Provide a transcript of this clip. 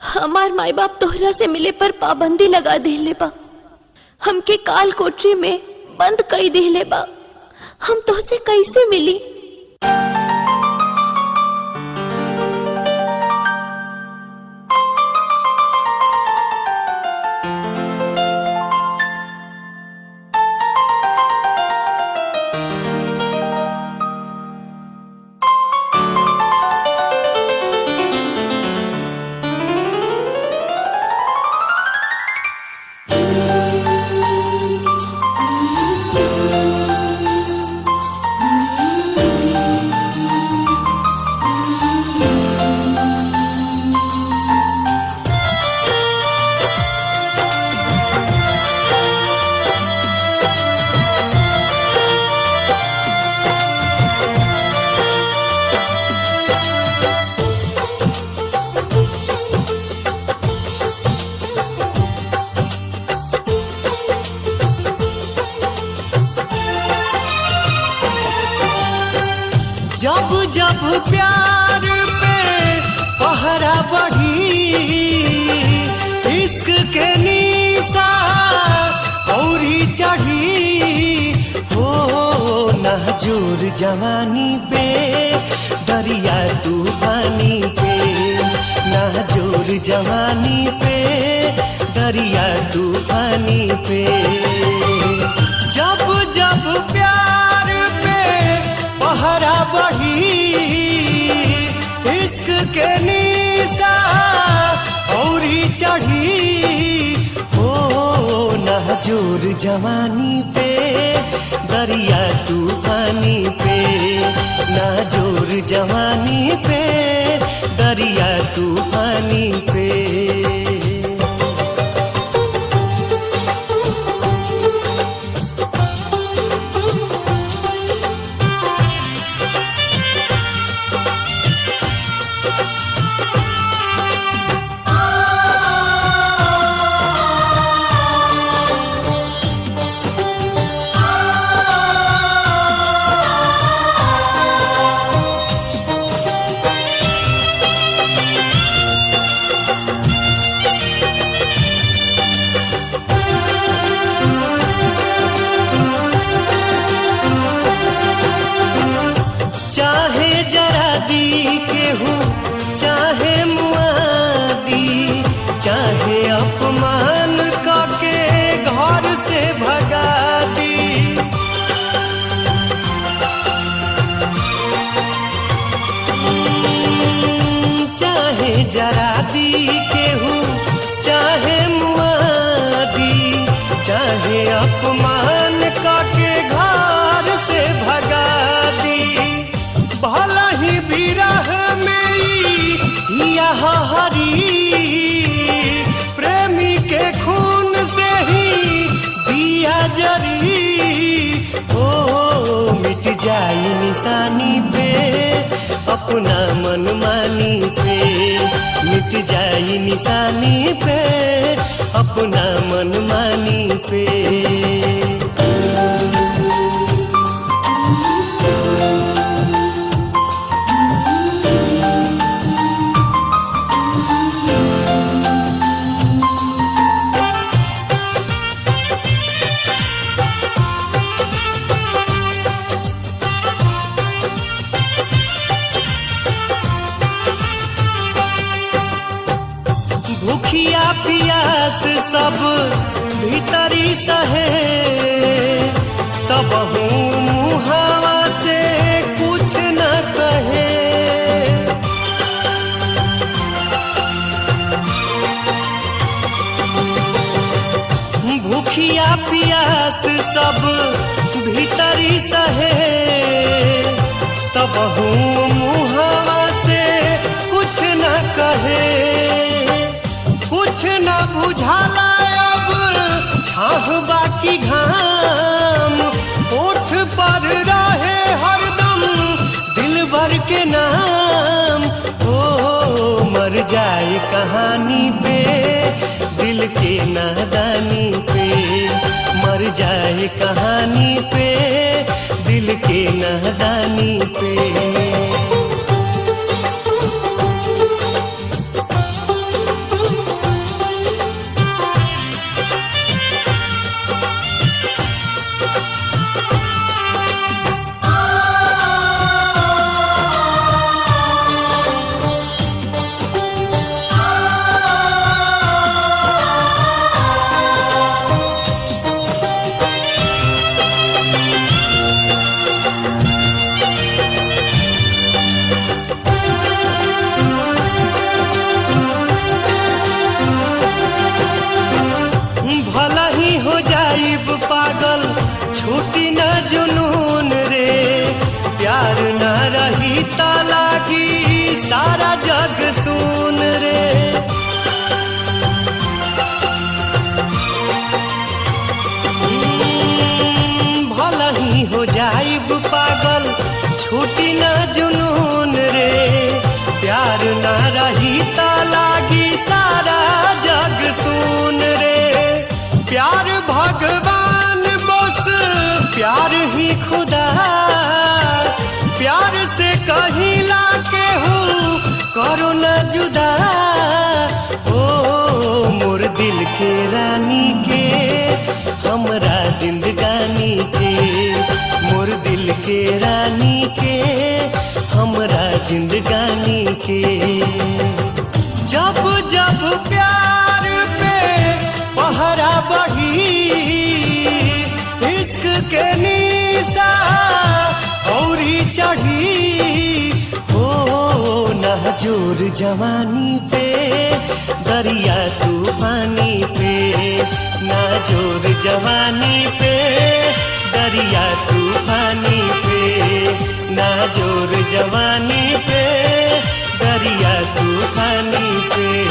हमार माई बाप तोहरा से मिले पर पाबंदी लगा देले बा। हमके काल कोठरी में बंद कई देले बा। हम तोहसे कैसे मिली? जब जब प्यार पे पहरा बढ़ी, इश्क के निशा औरी चढ़ी हो, नाजुर जवानी पे दरिया तूफानी पे, नाजुर जवानी पे दरिया तूफानी पे। जब जब प्यार पे पहरा बढ़ी, इश्क के निशा औरी चढ़ी हो, नाजुर जवानी पे दरिया तूफानी पे, नाजुर जवानी पे दरिया तूफानी पे। चाहे जरा दी केहू, चाहे मुआदी, चाहे अपमान करके घर से भगा दी। चाहे जरा दी केहू, चाहे मुआदी, चाहे अपमान करके घर से भगा दी। भला ही विरह में यह हरी, प्रेमी के खून से ही दिया जरी हो, मिट जाई निशानी पे अपना मनमानी पे, मिट जाई निशानी पे अपना मनमानी पे। भूखिया पियास सब भीतरी सहे, तब मुहावा से कुछ न कहे। भूखिया पियास सब भीतरी सहे, तब मुहावा से कुछ न कहे। कुछ न बुझाला अब छाह बाकी घाम, ओठ पर रहे हरदम दिल भर के नाम। ओ मर जाए कहानी पे दिल के नादानी पे, मर जाए कहानी पे दिल के नादानी पे। जिंदगानी के। जब जब प्यार पे पहरा बढ़ी, इश्क के निशा औरी चढ़ी, हो नाजुर जवानी पे दरिया तूफानी पे, नाजुर जवानी पे दरिया तूफानी पे, नाजुर जवानी पे दरिया तूफानी पे।